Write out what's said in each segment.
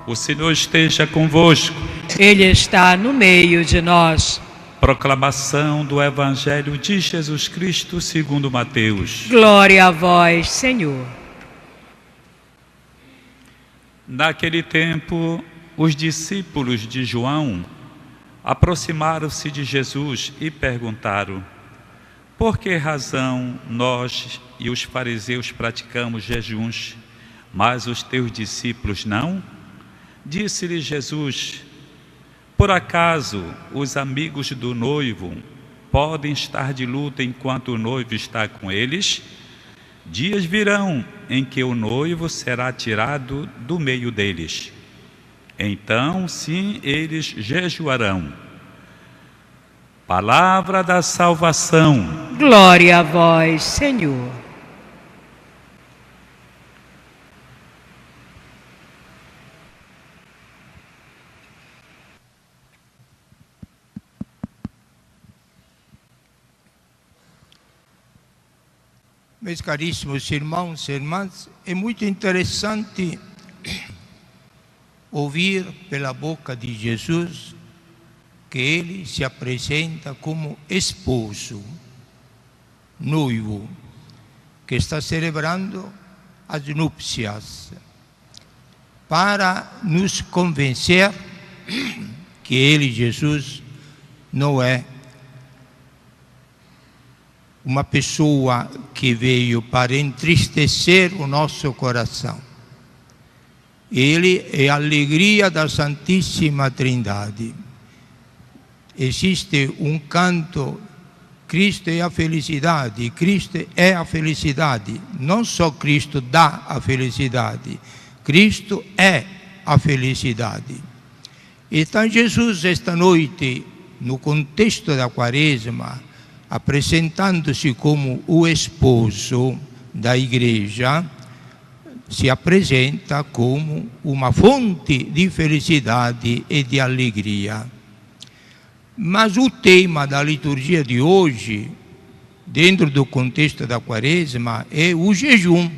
O Senhor esteja convosco. Ele está no meio de nós. Proclamação do Evangelho de Jesus Cristo segundo Mateus. Glória a vós, Senhor. Naquele tempo, os discípulos de João aproximaram-se de Jesus e perguntaram: por que razão nós e os fariseus praticamos jejuns, mas os teus discípulos não? Disse-lhe Jesus: por acaso os amigos do noivo podem estar de luto enquanto o noivo está com eles? Dias virão em que o noivo será tirado do meio deles. Então, sim, eles jejuarão. Palavra da salvação. Glória a vós, Senhor. Meus caríssimos irmãos e irmãs, é muito interessante ouvir pela boca de Jesus que ele se apresenta como esposo, noivo, que está celebrando as núpcias, para nos convencer que ele, Jesus, não é uma pessoa que veio para entristecer o nosso coração. Ele é a alegria da Santíssima Trindade. Existe um canto: Cristo é a felicidade, Cristo é a felicidade. Não só Cristo dá a felicidade, Cristo é a felicidade. Então Jesus, esta noite, no contexto da Quaresma, apresentando-se como o esposo da igreja, se apresenta como uma fonte de felicidade e de alegria. Mas o tema da liturgia de hoje, dentro do contexto da Quaresma, é o jejum,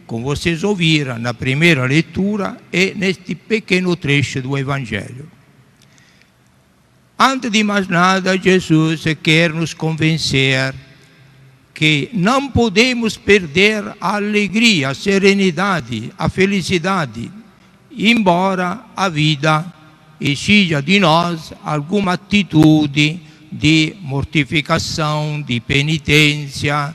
como vocês ouviram na primeira leitura e neste pequeno trecho do Evangelho. Antes de mais nada, Jesus quer nos convencer que não podemos perder a alegria, a serenidade, a felicidade, embora a vida exija de nós alguma atitude de mortificação, de penitência,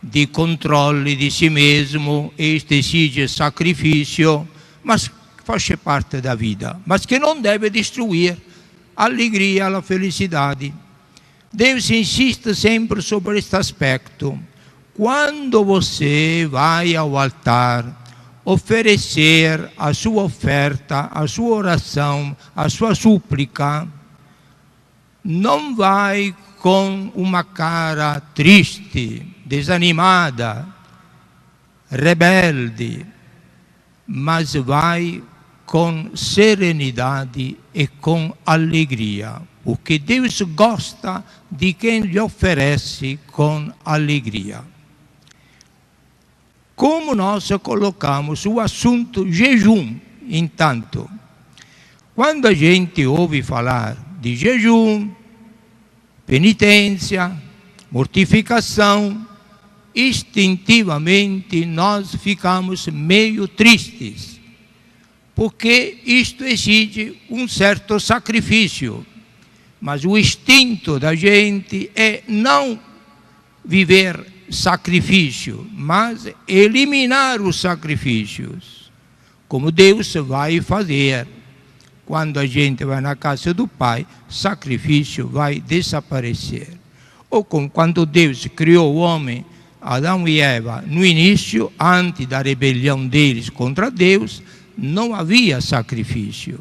de controle de si mesmo. Este exige sacrifício, mas faz parte da vida, mas que não deve destruir a alegria, a felicidade. Deus insiste sempre sobre este aspecto. Quando você vai ao altar oferecer a sua oferta, a sua oração, a sua súplica, não vai com uma cara triste, desanimada, rebelde, mas vai com serenidade e com alegria, porque Deus gosta de quem lhe oferece com alegria. Como nós colocamos o assunto jejum, entanto, quando a gente ouve falar de jejum, penitência, mortificação, instintivamente nós ficamos meio tristes, porque isto exige um certo sacrifício. Mas o instinto da gente é não viver sacrifício, mas eliminar os sacrifícios, como Deus vai fazer. Quando a gente vai na casa do Pai, sacrifício vai desaparecer. Ou como quando Deus criou o homem, Adão e Eva, no início, antes da rebelião deles contra Deus, não havia sacrifício.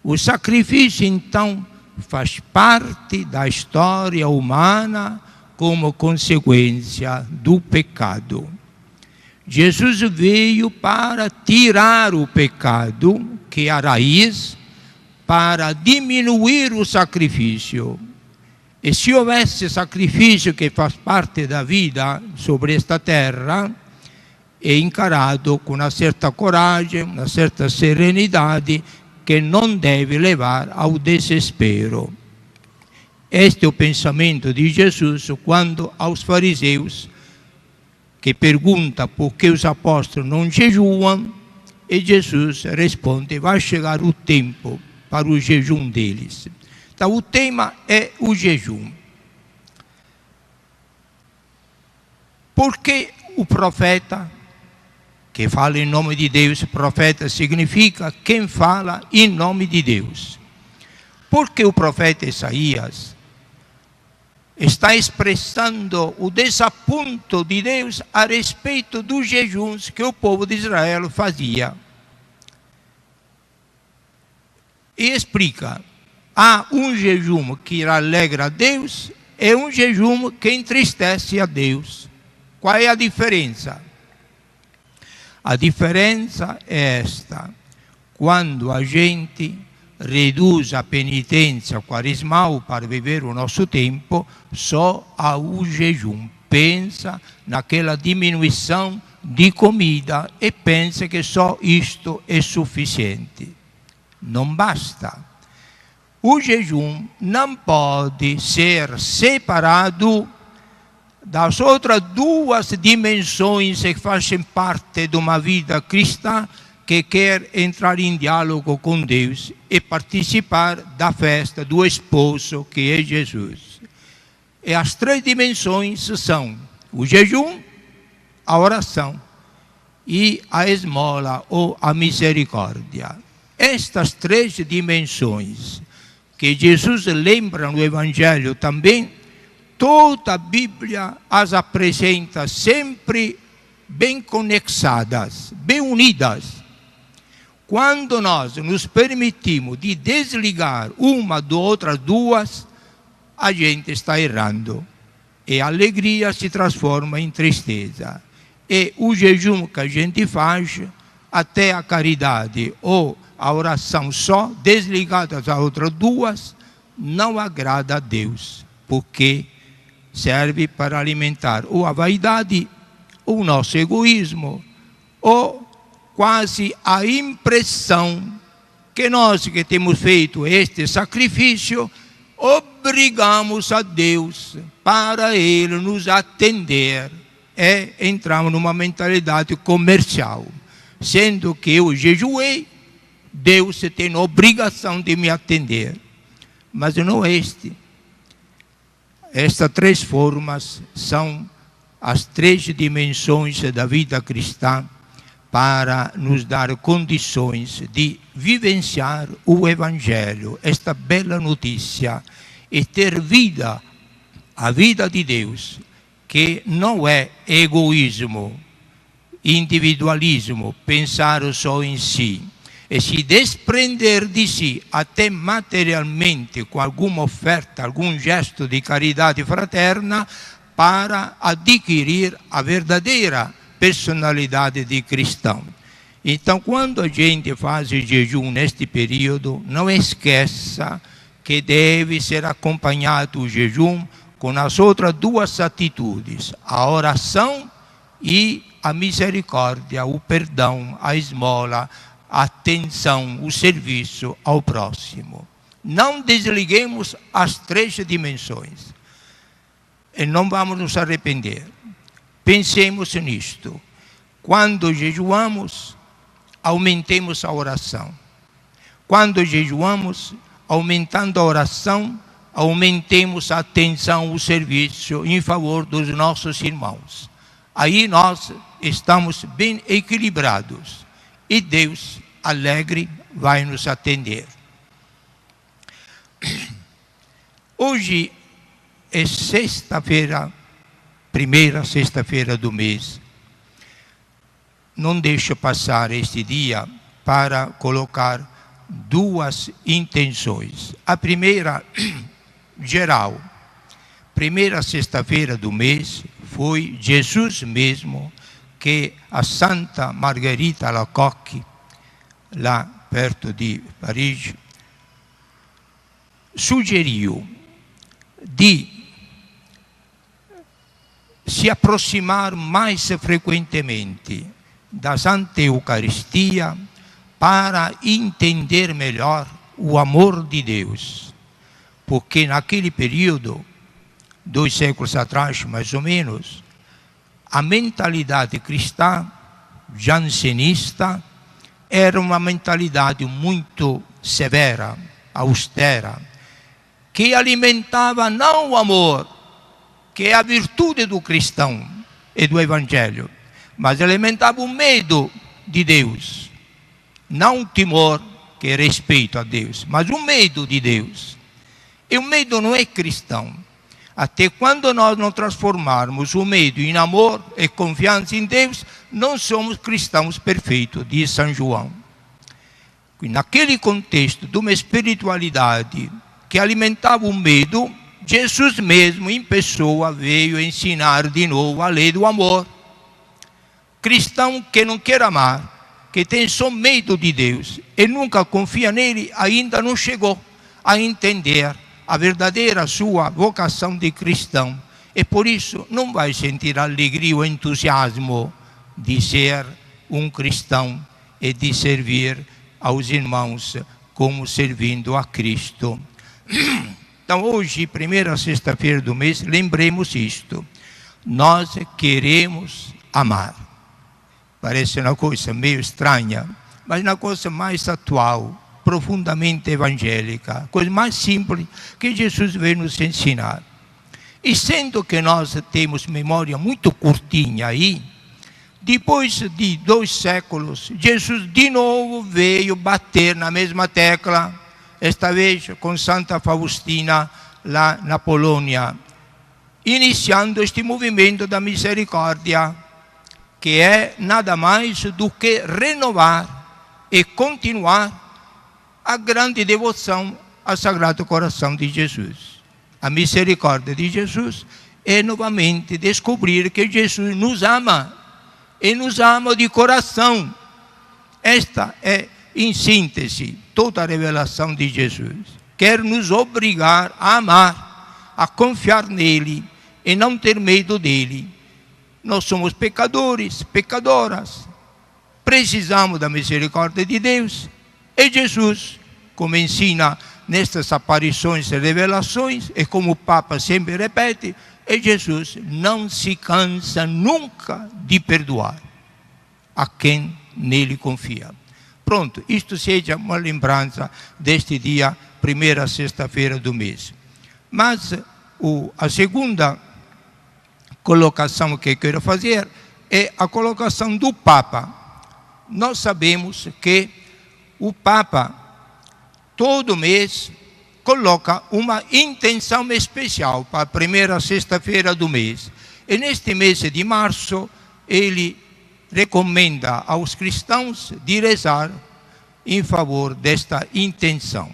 O sacrifício, então, faz parte da história humana como consequência do pecado. Jesus veio para tirar o pecado, que é a raiz, para diminuir o sacrifício. E se houvesse sacrifício que faz parte da vida sobre esta terra, é encarado com uma certa coragem, uma certa serenidade que não deve levar ao desespero. Este é o pensamento de Jesus quando aos fariseus, que pergunta por que os apóstolos não jejuam, e Jesus responde: vai chegar o tempo para o jejum deles. Então o tema é o jejum. Porque o profeta que fala em nome de Deus, profeta significa quem fala em nome de Deus. Porque o profeta Isaías está expressando o desaponto de Deus a respeito dos jejuns que o povo de Israel fazia. E explica: há um jejum que alegra a Deus e um jejum que entristece a Deus. Qual é a diferença? A diferença é esta: quando a gente reduz a penitência quaresmal para viver o nosso tempo só ao jejum, pensa naquela diminuição de comida e pensa que só isto é suficiente. Não basta. O jejum não pode ser separado das outras duas dimensões que fazem parte de uma vida cristã que quer entrar em diálogo com Deus e participar da festa do esposo que é Jesus. E as três dimensões são o jejum, a oração e a esmola ou a misericórdia. Estas três dimensões que Jesus lembra no Evangelho também, toda a Bíblia as apresenta sempre bem conexadas, bem unidas. Quando nós nos permitimos de desligar uma das outras duas, a gente está errando. E a alegria se transforma em tristeza. E o jejum que a gente faz, até a caridade ou a oração só, desligadas as outras duas, não agrada a Deus, porque serve para alimentar ou a vaidade, ou o nosso egoísmo, ou quase a impressão que nós que temos feito este sacrifício, obrigamos a Deus para Ele nos atender. Entramos numa mentalidade comercial, sendo que eu jejuei, Deus tem a obrigação de me atender. Mas não é este. Estas três formas são as três dimensões da vida cristã para nos dar condições de vivenciar o Evangelho, esta bela notícia, e ter vida, a vida de Deus, que não é egoísmo, individualismo, pensar só em si, e se desprender de si, até materialmente, com alguma oferta, algum gesto de caridade fraterna, para adquirir a verdadeira personalidade de cristão. Então, quando a gente faz jejum neste período, não esqueça que deve ser acompanhado o jejum com as outras duas atitudes, a oração e a misericórdia, o perdão, a esmola, a atenção, o serviço ao próximo. Não desliguemos as três dimensões e não vamos nos arrepender. Pensemos nisto. Quando jejuamos, aumentemos a oração. Quando jejuamos, aumentando a oração, aumentemos a atenção, o serviço em favor dos nossos irmãos. Aí nós estamos bem equilibrados e Deus, alegre, vai nos atender. Hoje é sexta-feira, primeira sexta-feira do mês. Não deixo passar este dia para colocar duas intenções. A primeira, geral. Primeira sexta-feira do mês foi Jesus mesmo que a Santa Margherita Alacoque, lá perto de Paris, sugeriu de se aproximar mais frequentemente da Santa Eucaristia para entender melhor o amor de Deus. Porque naquele período, 2 séculos atrás, mais ou menos, a mentalidade cristã jansenista era uma mentalidade muito severa, austera, que alimentava não o amor, que é a virtude do cristão e do Evangelho, mas alimentava o medo de Deus. Não o temor, que é respeito a Deus, mas o medo de Deus. E o medo não é cristão. Até quando nós não transformarmos o medo em amor e confiança em Deus, não somos cristãos perfeitos, diz São João. Naquele contexto de uma espiritualidade que alimentava o medo, Jesus mesmo, em pessoa, veio ensinar de novo a lei do amor. Cristão que não quer amar, que tem só medo de Deus e nunca confia nele, ainda não chegou a entender a verdadeira sua vocação de cristão. E por isso não vai sentir a alegria, o entusiasmo de ser um cristão e de servir aos irmãos como servindo a Cristo. Então hoje, primeira sexta-feira do mês, lembremos isto. Nós queremos amar. Parece uma coisa meio estranha, mas uma coisa mais atual, profundamente evangélica, coisa mais simples que Jesus veio nos ensinar. E sendo que nós temos memória muito curtinha aí, depois de 2 séculos, Jesus de novo veio bater na mesma tecla, esta vez com Santa Faustina lá na Polônia, iniciando este movimento da misericórdia, que é nada mais do que renovar e continuar a grande devoção ao Sagrado Coração de Jesus. A misericórdia de Jesus é novamente descobrir que Jesus nos ama, e nos ama de coração. Esta é, em síntese, toda a revelação de Jesus. Quer nos obrigar a amar, a confiar nele e não ter medo dele. Nós somos pecadores, pecadoras. Precisamos da misericórdia de Deus. E Jesus, como ensina nestas aparições e revelações, e como o Papa sempre repete, e Jesus não se cansa nunca de perdoar a quem nele confia. Pronto, isto seja uma lembrança deste dia, primeira sexta-feira do mês. Mas a segunda colocação que quero fazer é a colocação do Papa. Nós sabemos que o Papa, todo mês, coloca uma intenção especial para a primeira sexta-feira do mês. E neste mês de março, ele recomenda aos cristãos de rezar em favor desta intenção.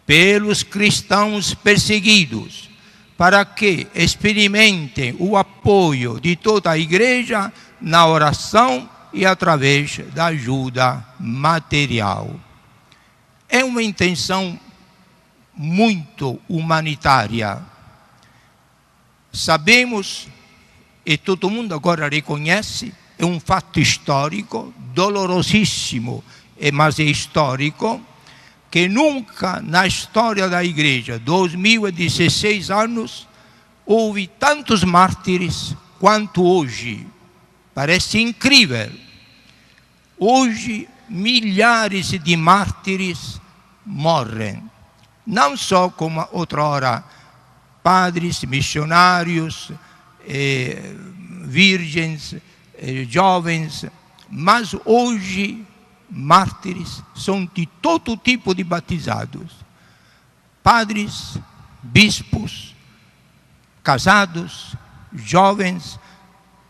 Pelos cristãos perseguidos, para que experimentem o apoio de toda a Igreja na oração e através da ajuda material. É uma intenção muito humanitária. Sabemos, e todo mundo agora reconhece, é um fato histórico, dolorosíssimo, mas é histórico, que nunca na história da Igreja, 2016 anos, houve tantos mártires quanto hoje. Parece incrível. Hoje, milhares de mártires morrem. Não só como outrora padres, missionários, virgens, jovens, mas hoje mártires são de todo tipo de batizados. Padres, bispos, casados, jovens,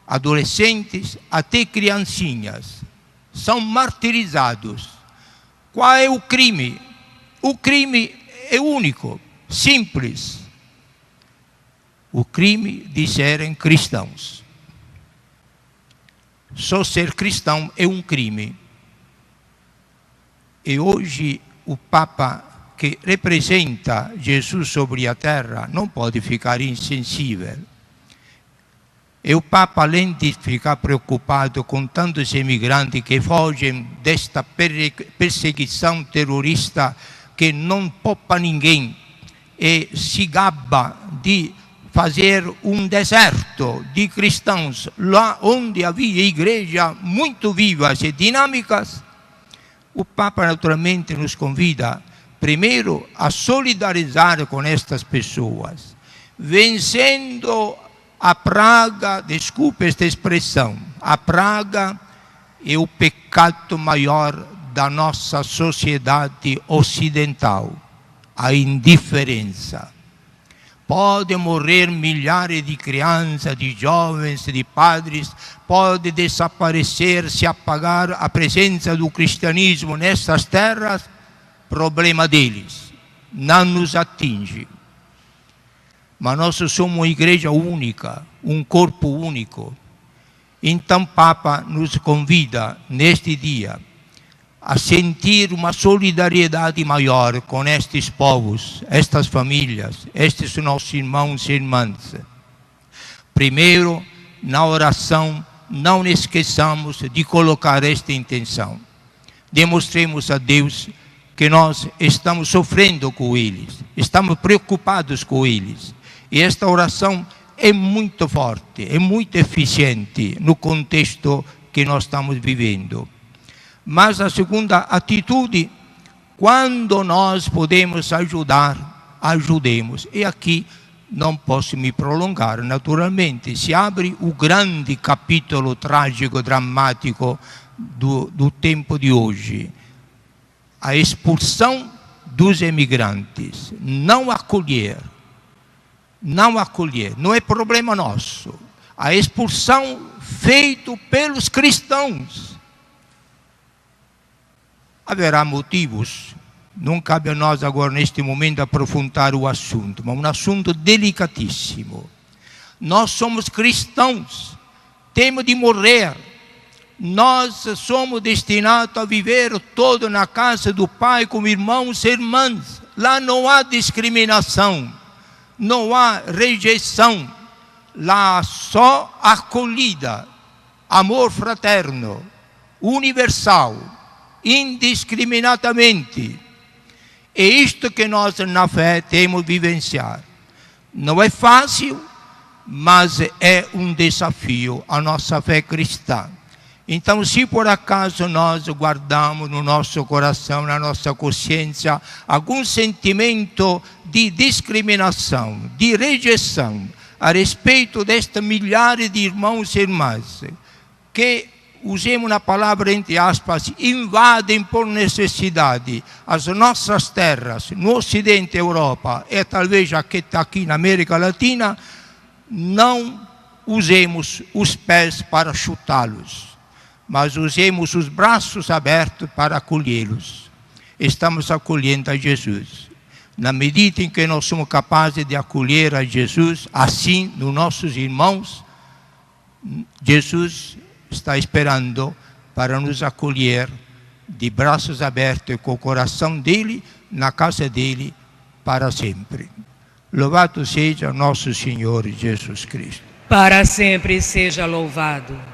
adolescentes, até criancinhas, são martirizados. Qual é o crime? O crime é único, simples. O crime de serem cristãos. Só ser cristão é um crime. E hoje o Papa, que representa Jesus sobre a terra, não pode ficar insensível. E o Papa, além de ficar preocupado com tantos emigrantes que fogem desta perseguição terrorista que não poupa ninguém e se gaba de fazer um deserto de cristãos lá onde havia igrejas muito vivas e dinâmicas, o Papa naturalmente nos convida primeiro a solidarizar com estas pessoas, vencendo a praga, desculpe esta expressão, a praga é o pecado maior da nossa sociedade ocidental, a indiferença. Pode morrer milhares de crianças, de jovens, de padres, pode desaparecer, se apagar a presença do cristianismo nessas terras, problema deles, não nos atinge. Mas nós somos uma igreja única, um corpo único. Então o Papa nos convida neste dia a sentir uma solidariedade maior com estes povos, estas famílias, estes nossos irmãos e irmãs. Primeiro, na oração, não esqueçamos de colocar esta intenção. Demonstremos a Deus que nós estamos sofrendo com eles, estamos preocupados com eles. E esta oração é muito forte, é muito eficiente no contexto que nós estamos vivendo. Mas a segunda atitude, quando nós podemos ajudar, ajudemos. E aqui não posso me prolongar, naturalmente. Se abre o grande capítulo trágico, dramático do tempo de hoje. A expulsão dos emigrantes, não acolher. Não acolher, não é problema nosso. A expulsão feita pelos cristãos. Haverá motivos, não cabe a nós agora neste momento aprofundar o assunto, mas um assunto delicatíssimo. Nós somos cristãos, temos de morrer. Nós somos destinados a viver todo na casa do Pai como irmãos e irmãs. Lá não há discriminação. Não há rejeição, lá há só acolhida, amor fraterno, universal, indiscriminadamente. É isto que nós na fé temos de vivenciar. Não é fácil, mas é um desafio a nossa fé cristã. Então, se por acaso nós guardamos no nosso coração, na nossa consciência, algum sentimento de discriminação, de rejeição, a respeito destes milhares de irmãos e irmãs, que, usemos a palavra entre aspas, invadem por necessidade as nossas terras, no Ocidente Europa e talvez aqui na América Latina, não usemos os pés para chutá-los, mas usemos os braços abertos para acolhê-los. Estamos acolhendo a Jesus. Na medida em que nós somos capazes de acolher a Jesus, assim, nos nossos irmãos, Jesus está esperando para nos acolher de braços abertos e com o coração dele, na casa dele, para sempre. Louvado seja nosso Senhor Jesus Cristo. Para sempre seja louvado.